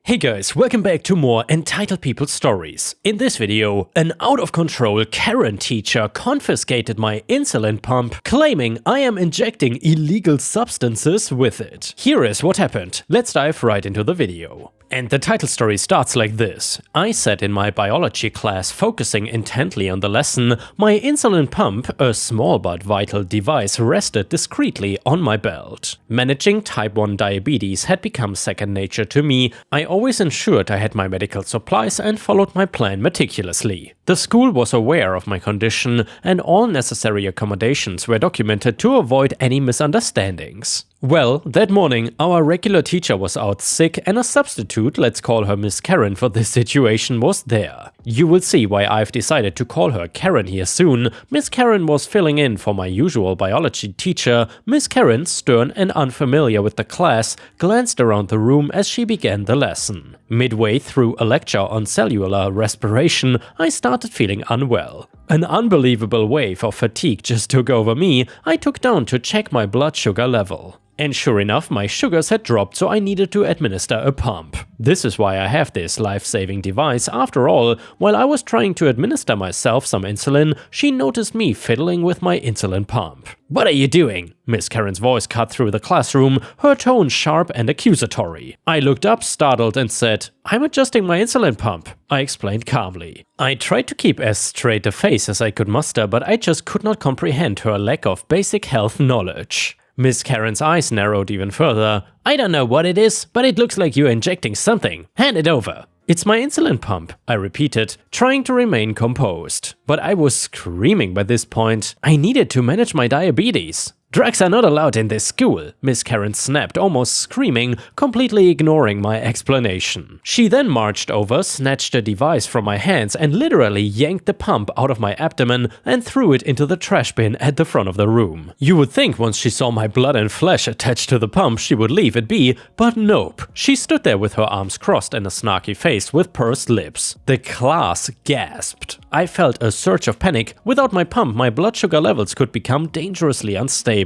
Hey guys, welcome back to more Entitled People stories. In this video, an out-of-control Karen teacher confiscated my insulin pump, claiming I am injecting illegal substances with it. Here is what happened. Let's dive right into the video. And the title story starts like this. I sat in my biology class focusing intently on the lesson. My insulin pump, a small but vital device, rested discreetly on my belt. Managing type 1 diabetes had become second nature to me. I always ensured I had my medical supplies and followed my plan meticulously. The school was aware of my condition and all necessary accommodations were documented to avoid any misunderstandings. Well, that morning our regular teacher was out sick and a substitute, let's call her Miss Karen for this situation, was there. You will see why I've decided to call her Karen here soon. Miss Karen was filling in for my usual biology teacher. Miss Karen, stern and unfamiliar with the class, glanced around the room as she began the lesson. Midway through a lecture on cellular respiration, I started feeling unwell. An unbelievable wave of fatigue just took over me. I took down to check my blood sugar level. And sure enough, my sugars had dropped, so I needed to administer a pump. This is why I have this life-saving device. After all, while I was trying to administer myself some insulin, she noticed me fiddling with my insulin pump. "What are you doing?" Miss Karen's voice cut through the classroom, her tone sharp and accusatory. I looked up, startled, and said, "I'm adjusting my insulin pump," I explained calmly. I tried to keep as straight a face as I could muster, but I just could not comprehend her lack of basic health knowledge. Miss Karen's eyes narrowed even further. "I don't know what it is, but it looks like you're injecting something. Hand it over." "It's my insulin pump," I repeated, trying to remain composed. But I was screaming by this point. I needed to manage my diabetes. "Drugs are not allowed in this school," Miss Karen snapped, almost screaming, completely ignoring my explanation. She then marched over, snatched the device from my hands and literally yanked the pump out of my abdomen and threw it into the trash bin at the front of the room. You would think once she saw my blood and flesh attached to the pump she would leave it be, but nope. She stood there with her arms crossed and a snarky face with pursed lips. The class gasped. I felt a surge of panic. Without my pump, my blood sugar levels could become dangerously unstable.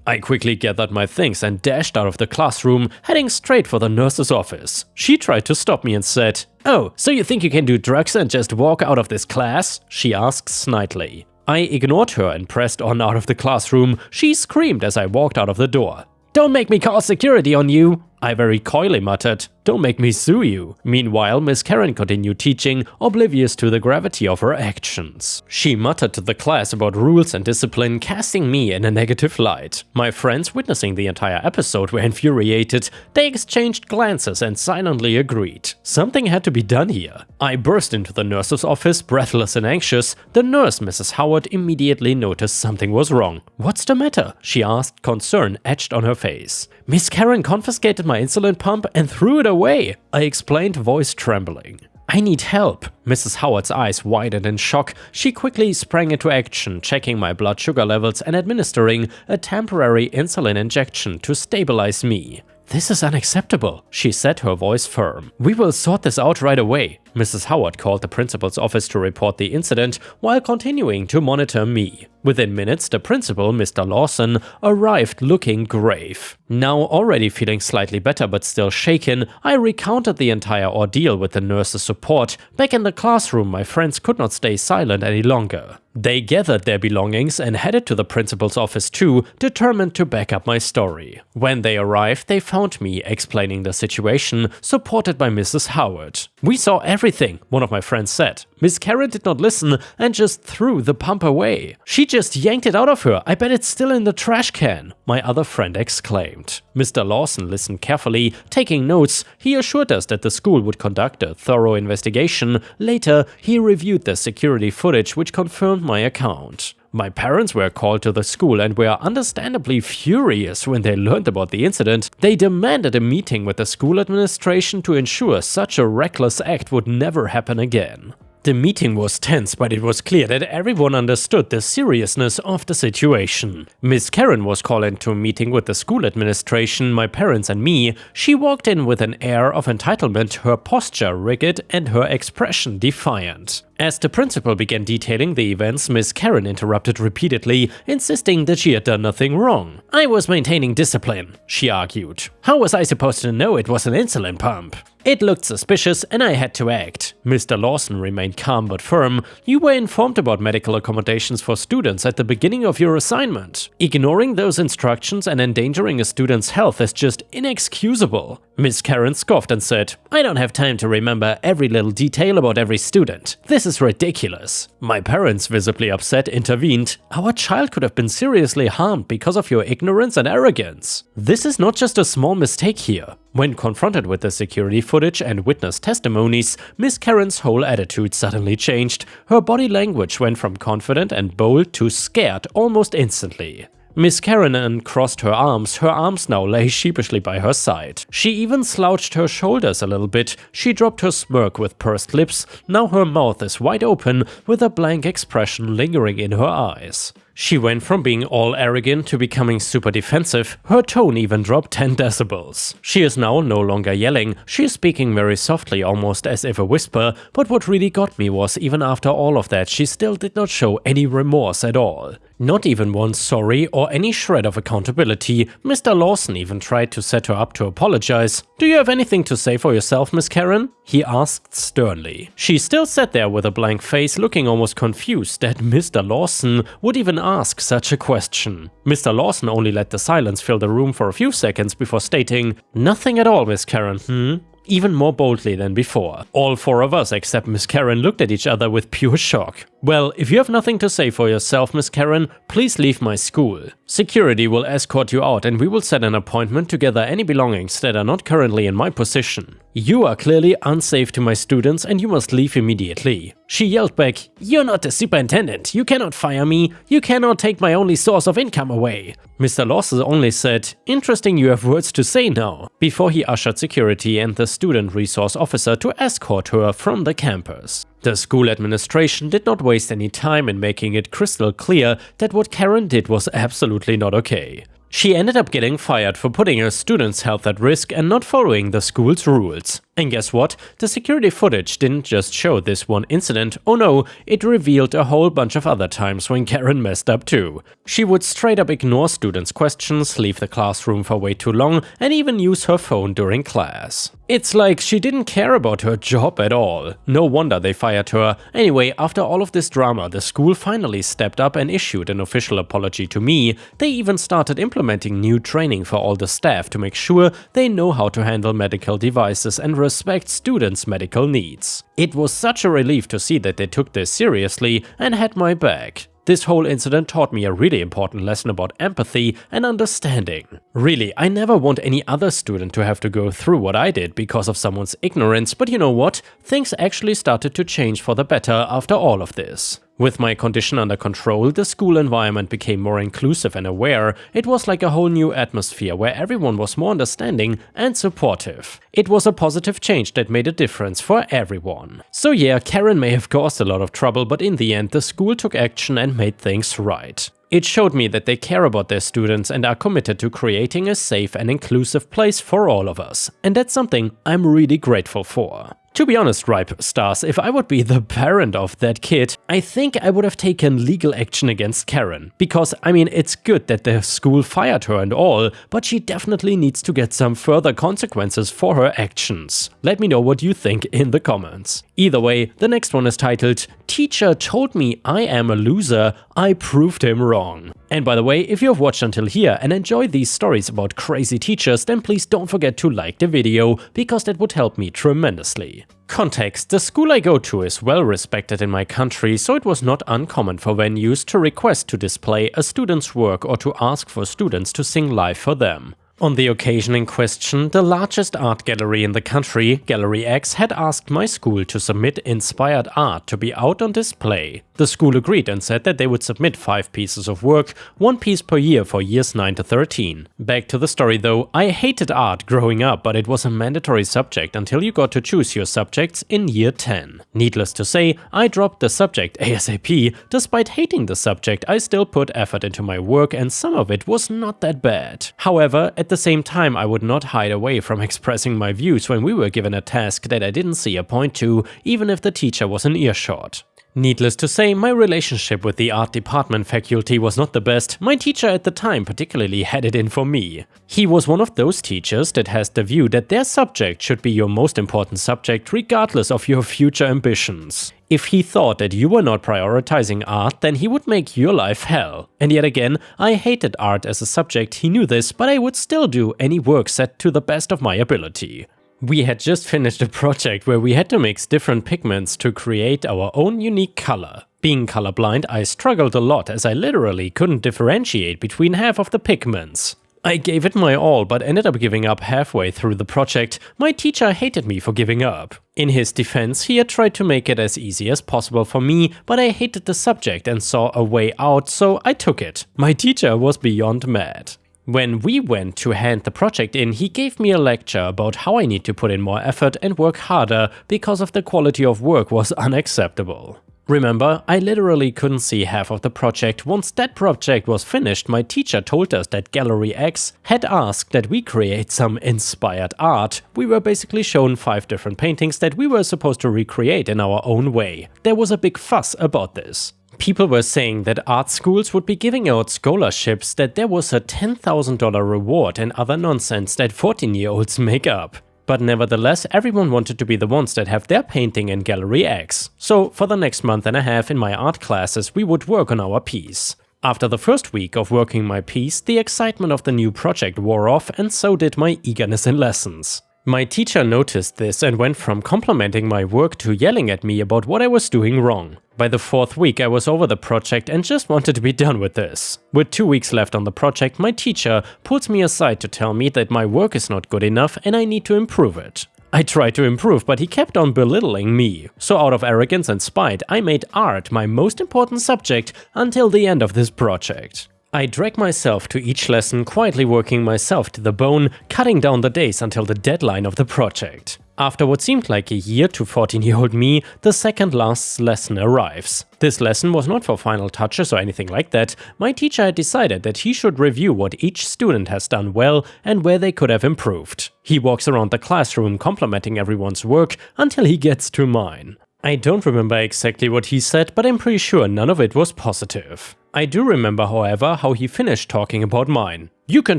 I quickly gathered my things and dashed out of the classroom, heading straight for the nurse's office. She tried to stop me and said, "Oh, so you think you can do drugs and just walk out of this class?" she asked snidely. I ignored her and pressed on out of the classroom. She screamed as I walked out of the door. "Don't make me call security on you," I very coyly muttered. "Don't make me sue you." Meanwhile, Miss Karen continued teaching, oblivious to the gravity of her actions. She muttered to the class about rules and discipline, casting me in a negative light. My friends, witnessing the entire episode, were infuriated. They exchanged glances and silently agreed. Something had to be done here. I burst into the nurse's office, breathless and anxious. The nurse, Mrs. Howard, immediately noticed something was wrong. "What's the matter?" she asked, concern etched on her face. "Miss Karen confiscated my insulin pump and threw it away," I explained, voice trembling. "I need help." Mrs. Howard's eyes widened in shock. She quickly sprang into action, checking my blood sugar levels and administering a temporary insulin injection to stabilize me. "This is unacceptable," she said, her voice firm. "We will sort this out right away." Mrs. Howard called the principal's office to report the incident while continuing to monitor me. Within minutes, the principal, Mr. Lawson, arrived looking grave. Now already feeling slightly better but still shaken, I recounted the entire ordeal with the nurse's support. Back in the classroom, my friends could not stay silent any longer. They gathered their belongings and headed to the principal's office too, determined to back up my story. When they arrived, they found me explaining the situation, supported by Mrs. Howard. "We saw everything," one of my friends said. "Miss Karen did not listen and just threw the pump away. She just yanked it out of her. I bet it's still in the trash can," my other friend exclaimed. Mr. Lawson listened carefully, taking notes. He assured us that the school would conduct a thorough investigation. Later, he reviewed the security footage, which confirmed my account. My parents were called to the school and were understandably furious when they learned about the incident. They demanded a meeting with the school administration to ensure such a reckless act would never happen again. The meeting was tense, but it was clear that everyone understood the seriousness of the situation. Miss Karen was called into a meeting with the school administration, my parents and me. She walked in with an air of entitlement, her posture rigid and her expression defiant. As the principal began detailing the events, Miss Karen interrupted repeatedly, insisting that she had done nothing wrong. "I was maintaining discipline," she argued. "How was I supposed to know it was an insulin pump? It looked suspicious and I had to act." Mr. Lawson remained calm but firm. "You were informed about medical accommodations for students at the beginning of your assignment. Ignoring those instructions and endangering a student's health is just inexcusable." Miss Karen scoffed and said, "I don't have time to remember every little detail about every student. This is ridiculous." My parents, visibly upset, intervened. "Our child could have been seriously harmed because of your ignorance and arrogance. This is not just a small mistake here." When confronted with the security footage and witness testimonies, Miss Karen's whole attitude suddenly changed. Her body language went from confident and bold to scared almost instantly. Miss Karen uncrossed her arms now lay sheepishly by her side. She even slouched her shoulders a little bit. She dropped her smirk with pursed lips. Now her mouth is wide open, with a blank expression lingering in her eyes. She went from being all arrogant to becoming super defensive. Her tone even dropped 10 decibels. She is now no longer yelling, she is speaking very softly, almost as if a whisper, but what really got me was even after all of that, she still did not show any remorse at all. Not even one sorry or any shred of accountability. Mr. Lawson even tried to set her up to apologize. "Do you have anything to say for yourself, Miss Karen?" he asked sternly. She still sat there with a blank face, looking almost confused that Mr. Lawson would even ask such a question. Mr. Lawson only let the silence fill the room for a few seconds before stating, "Nothing at all, Miss Karen, even more boldly than before. All four of us except Miss Karen looked at each other with pure shock. "Well, if you have nothing to say for yourself, Miss Karen, please leave my school. Security will escort you out and we will set an appointment to gather any belongings that are not currently in my possession. You are clearly unsafe to my students and you must leave immediately." She yelled back, "You're not the superintendent. You cannot fire me. You cannot take my only source of income away." Mr. Lawson only said, "Interesting you have words to say now," before he ushered security and the student resource officer to escort her from the campus. The school administration did not waste any time in making it crystal clear that what Karen did was absolutely not okay. She ended up getting fired for putting her students' health at risk and not following the school's rules. And guess what? The security footage didn't just show this one incident, oh no, it revealed a whole bunch of other times when Karen messed up too. She would straight up ignore students' questions, leave the classroom for way too long, and even use her phone during class. It's like she didn't care about her job at all. No wonder they fired her. Anyway, after all of this drama, the school finally stepped up and issued an official apology to me. They even started implementing new training for all the staff to make sure they know how to handle medical devices and respect students' medical needs. It was such a relief to see that they took this seriously and had my back. This whole incident taught me a really important lesson about empathy and understanding. Really, I never want any other student to have to go through what I did because of someone's ignorance, but you know what? Things actually started to change for the better after all of this. With my condition under control, the school environment became more inclusive and aware. It was like a whole new atmosphere where everyone was more understanding and supportive. It was a positive change that made a difference for everyone. So yeah, Karen may have caused a lot of trouble, but in the end the school took action and made things right. It showed me that they care about their students and are committed to creating a safe and inclusive place for all of us. And that's something I'm really grateful for. To be honest, Ripe Stars, if I would be the parent of that kid, I think I would have taken legal action against Karen. Because, I mean, it's good that the school fired her and all, but she definitely needs to get some further consequences for her actions. Let me know what you think in the comments. Either way, the next one is titled, "Teacher told me I am a loser, I proved him wrong." And by the way, if you have watched until here and enjoy these stories about crazy teachers, then please don't forget to like the video, because that would help me tremendously. Context: the school I go to is well respected in my country, so it was not uncommon for venues to request to display a student's work or to ask for students to sing live for them. On the occasion in question, the largest art gallery in the country, Gallery X, had asked my school to submit inspired art to be out on display. The school agreed and said that they would submit 5 pieces of work, 1 piece per year for years 9 to 13. Back to the story though, I hated art growing up, but it was a mandatory subject until you got to choose your subjects in year 10. Needless to say, I dropped the subject ASAP. Despite hating the subject, I still put effort into my work and some of it was not that bad. However, at the same time, I would not hide away from expressing my views when we were given a task that I didn't see a point to, even if the teacher was in earshot. Needless to say, my relationship with the art department faculty was not the best. My teacher at the time particularly had it in for me. He was one of those teachers that has the view that their subject should be your most important subject regardless of your future ambitions. If he thought that you were not prioritizing art, then he would make your life hell. And yet again, I hated art as a subject, he knew this, but I would still do any work set to the best of my ability. We had just finished a project where we had to mix different pigments to create our own unique color. Being colorblind, I struggled a lot as I literally couldn't differentiate between half of the pigments. I gave it my all, but ended up giving up halfway through the project. My teacher hated me for giving up. In his defense, he had tried to make it as easy as possible for me, but I hated the subject and saw a way out, so I took it. My teacher was beyond mad. When we went to hand the project in, he gave me a lecture about how I need to put in more effort and work harder because of the quality of work was unacceptable. Remember, I literally couldn't see half of the project. Once that project was finished, my teacher told us that Gallery X had asked that we create some inspired art. We were basically shown 5 different paintings that we were supposed to recreate in our own way. There was a big fuss about this. People were saying that art schools would be giving out scholarships, that there was a $10,000 reward and other nonsense that 14-year-olds make up. But nevertheless, everyone wanted to be the ones that have their painting in Gallery X. So for the next month and a half in my art classes, we would work on our piece. After the first week of working my piece, the excitement of the new project wore off, and so did my eagerness in lessons. My teacher noticed this and went from complimenting my work to yelling at me about what I was doing wrong. By the 4th week I was over the project and just wanted to be done with this. With 2 weeks left on the project, my teacher pulls me aside to tell me that my work is not good enough and I need to improve it. I tried to improve, but he kept on belittling me. So out of arrogance and spite, I made art my most important subject until the end of this project. I dragged myself to each lesson, quietly working myself to the bone, cutting down the days until the deadline of the project. After what seemed like a year to 14-year-old me, the second last lesson arrives. This lesson was not for final touches or anything like that. My teacher had decided that he should review what each student has done well and where they could have improved. He walks around the classroom complimenting everyone's work until he gets to mine. I don't remember exactly what he said, but I'm pretty sure none of it was positive. I do remember, however, how he finished talking about mine. "You can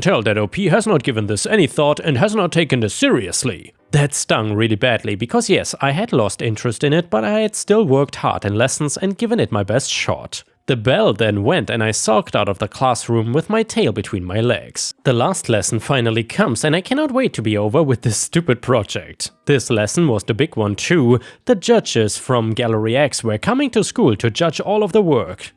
tell that OP has not given this any thought and has not taken this seriously." That stung really badly because yes, I had lost interest in it, but I had still worked hard in lessons and given it my best shot. The bell then went and I sulked out of the classroom with my tail between my legs. The last lesson finally comes and I cannot wait to be over with this stupid project. This lesson was the big one too. The judges from Gallery X were coming to school to judge all of the work.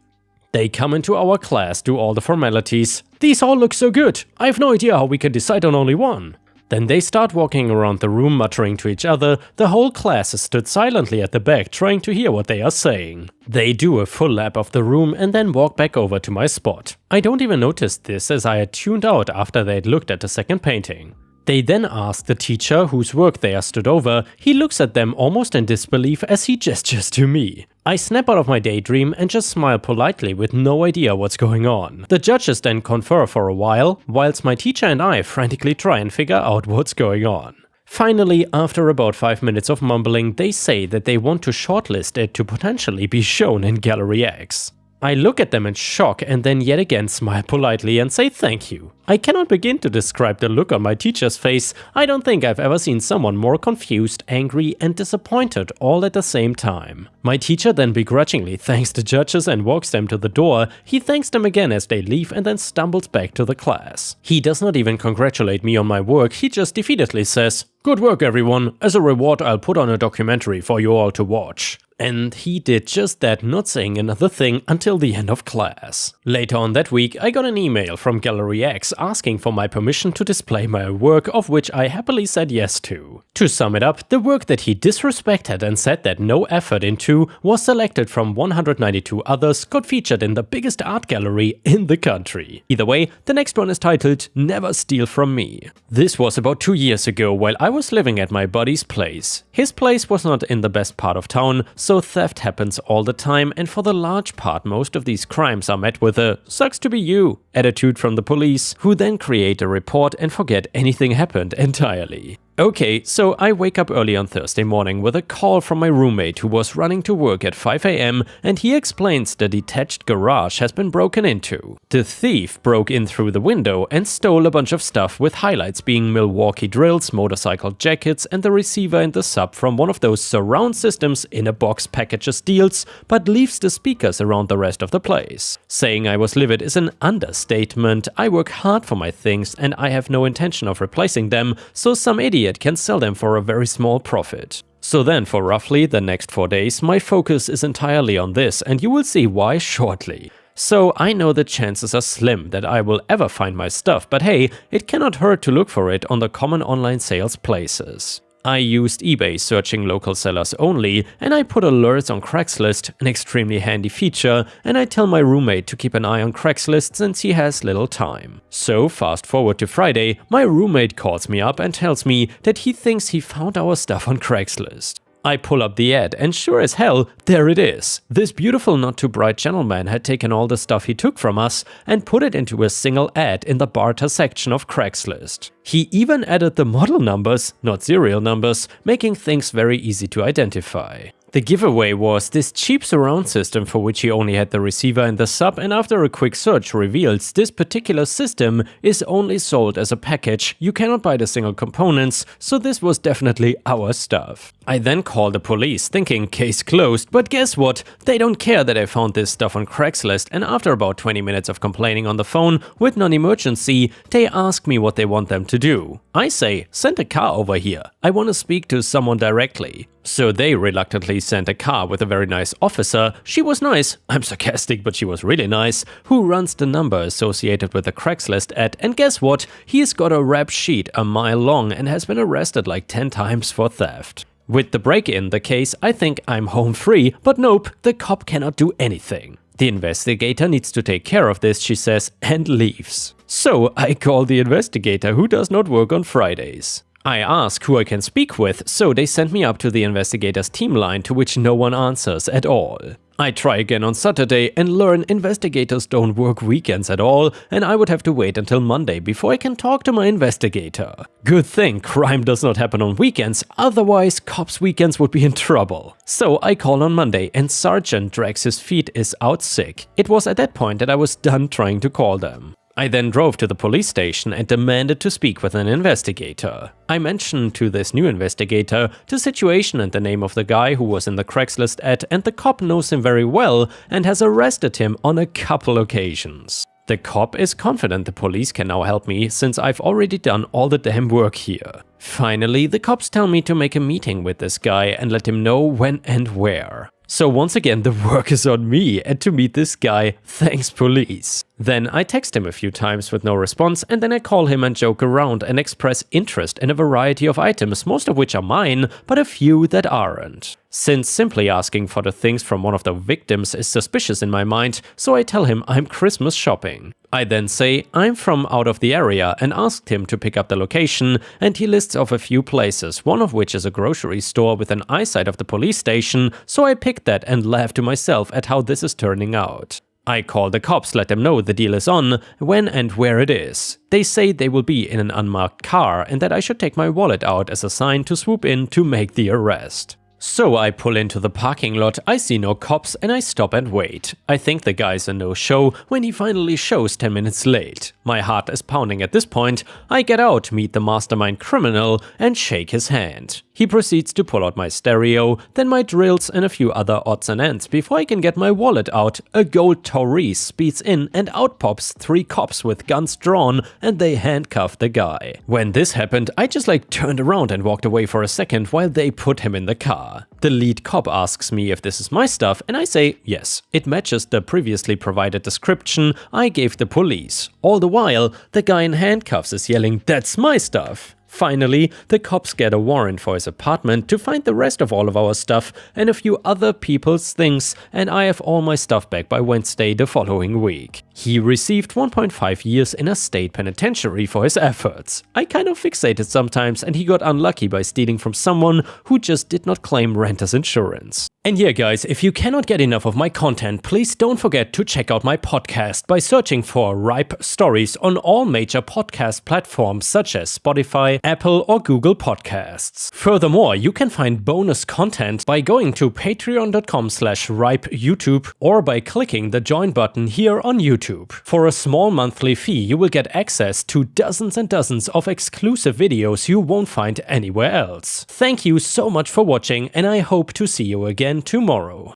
They come into our class, do all the formalities. "These all look so good. I have no idea how we can decide on only one." Then they start walking around the room muttering to each other. The whole class is stood silently at the back trying to hear what they are saying. They do a full lap of the room and then walk back over to my spot. I don't even notice this as I had tuned out after they'd looked at the second painting. They then ask the teacher whose work they are stood over. He looks at them almost in disbelief as he gestures to me. I snap out of my daydream and just smile politely with no idea what's going on. The judges then confer for a while, whilst my teacher and I frantically try and figure out what's going on. Finally, after about 5 minutes of mumbling, they say that they want to shortlist it to potentially be shown in Gallery X. I look at them in shock and then yet again smile politely and say thank you. I cannot begin to describe the look on my teacher's face. I don't think I've ever seen someone more confused, angry and disappointed all at the same time. My teacher then begrudgingly thanks the judges and walks them to the door. He thanks them again as they leave and then stumbles back to the class. He does not even congratulate me on my work, he just defeatedly says, "Good work everyone, as a reward I'll put on a documentary for you all to watch." And he did just that, not saying another thing until the end of class. Later on that week, I got an email from Gallery X asking for my permission to display my work, of which I happily said yes to. To sum it up, the work that he disrespected and said that no effort into was selected from 192 others, got featured in the biggest art gallery in the country. Either way, the next one is titled "Never Steal From Me." This was about 2 years ago while I was living at my buddy's place. His place was not in the best part of town, so theft happens all the time, and for the large part most of these crimes are met with a "sucks to be you" attitude from the police, who then create a report and forget anything happened entirely. Okay, so I wake up early on Thursday morning with a call from my roommate who was running to work at 5 AM, and he explains the detached garage has been broken into. The thief broke in through the window and stole a bunch of stuff, with highlights being Milwaukee drills, motorcycle jackets, and the receiver and the sub from one of those surround systems in a box packages deals, but leaves the speakers around the rest of the place. Saying I was livid is an understatement. I work hard for my things and I have no intention of replacing them, so some idiot can sell them for a very small profit. So then for roughly the next 4 days, my focus is entirely on this, and you will see why shortly. So I know the chances are slim that I will ever find my stuff, but hey, it cannot hurt to look for it on the common online sales places. I used eBay searching local sellers only, and I put alerts on Craigslist, an extremely handy feature, and I tell my roommate to keep an eye on Craigslist since he has little time. So fast forward to Friday, my roommate calls me up and tells me that he thinks he found our stuff on Craigslist. I pull up the ad, and sure as hell, there it is. This beautiful not too bright gentleman had taken all the stuff he took from us and put it into a single ad in the barter section of Craigslist. He even added the model numbers, not serial numbers, making things very easy to identify. The giveaway was this cheap surround system for which he only had the receiver and the sub, and after a quick search reveals this particular system is only sold as a package. You cannot buy the single components, so this was definitely our stuff. I then called the police thinking case closed, but guess what? They don't care that I found this stuff on Craigslist, and after about 20 minutes of complaining on the phone with non-emergency, they ask me what they want them to do. I say, send a car over here. I want to speak to someone directly. So they reluctantly sent a car with a very nice officer. She was nice, I'm sarcastic, but she was really nice, who runs the number associated with the Craigslist ad, and guess what? He's got a rap sheet a mile long and has been arrested like 10 times for theft. With the break-in the case, I think I'm home free, but nope, the cop cannot do anything. The investigator needs to take care of this, she says, and leaves. So I call the investigator, who does not work on Fridays. I ask who I can speak with, so they send me up to the investigator's team line, to which no one answers at all. I try again on Saturday and learn investigators don't work weekends at all, and I would have to wait until Monday before I can talk to my investigator. Good thing crime does not happen on weekends, otherwise cops' weekends would be in trouble. So I call on Monday and Sergeant drags his feet is out sick. It was at that point that I was done trying to call them. I then drove to the police station and demanded to speak with an investigator. I mentioned to this new investigator the situation and the name of the guy who was in the Craigslist ad, and the cop knows him very well and has arrested him on a couple occasions. The cop is confident the police can now help me since I've already done all the damn work here. Finally, the cops tell me to make a meeting with this guy and let him know when and where. So once again, the work is on me, and to meet this guy, thanks police. Then I text him a few times with no response, and then I call him and joke around and express interest in a variety of items, most of which are mine, but a few that aren't. Since simply asking for the things from one of the victims is suspicious in my mind, so I tell him I'm Christmas shopping. I then say I'm from out of the area and asked him to pick up the location, and he lists off a few places, one of which is a grocery store with an eyesight of the police station, so I picked that and laughed to myself at how this is turning out. I call the cops, let them know the deal is on, when and where it is. They say they will be in an unmarked car and that I should take my wallet out as a sign to swoop in to make the arrest. So I pull into the parking lot, I see no cops, and I stop and wait. I think the guy's a no-show when he finally shows 10 minutes late. My heart is pounding at this point. I get out, meet the mastermind criminal, and shake his hand. He proceeds to pull out my stereo, then my drills and a few other odds and ends. Before I can get my wallet out, a gold Taurus speeds in and out pops 3 cops with guns drawn, and they handcuff the guy. When this happened, I just turned around and walked away for a second while they put him in the car. The lead cop asks me if this is my stuff, and I say yes, it matches the previously provided description I gave the police. All the while, the guy in handcuffs is yelling, "That's my stuff!" Finally, the cops get a warrant for his apartment to find the rest of all of our stuff and a few other people's things, and I have all my stuff back by Wednesday the following week. He received 1.5 years in a state penitentiary for his efforts. I kind of fixated sometimes, and he got unlucky by stealing from someone who just did not claim renter's insurance. And yeah guys, if you cannot get enough of my content, please don't forget to check out my podcast by searching for Ripe Stories on all major podcast platforms such as Spotify, Apple or Google Podcasts. Furthermore, you can find bonus content by going to patreon.com/ripeyoutube or by clicking the join button here on YouTube. For a small monthly fee, you will get access to dozens and dozens of exclusive videos you won't find anywhere else. Thank you so much for watching, and I hope to see you again tomorrow.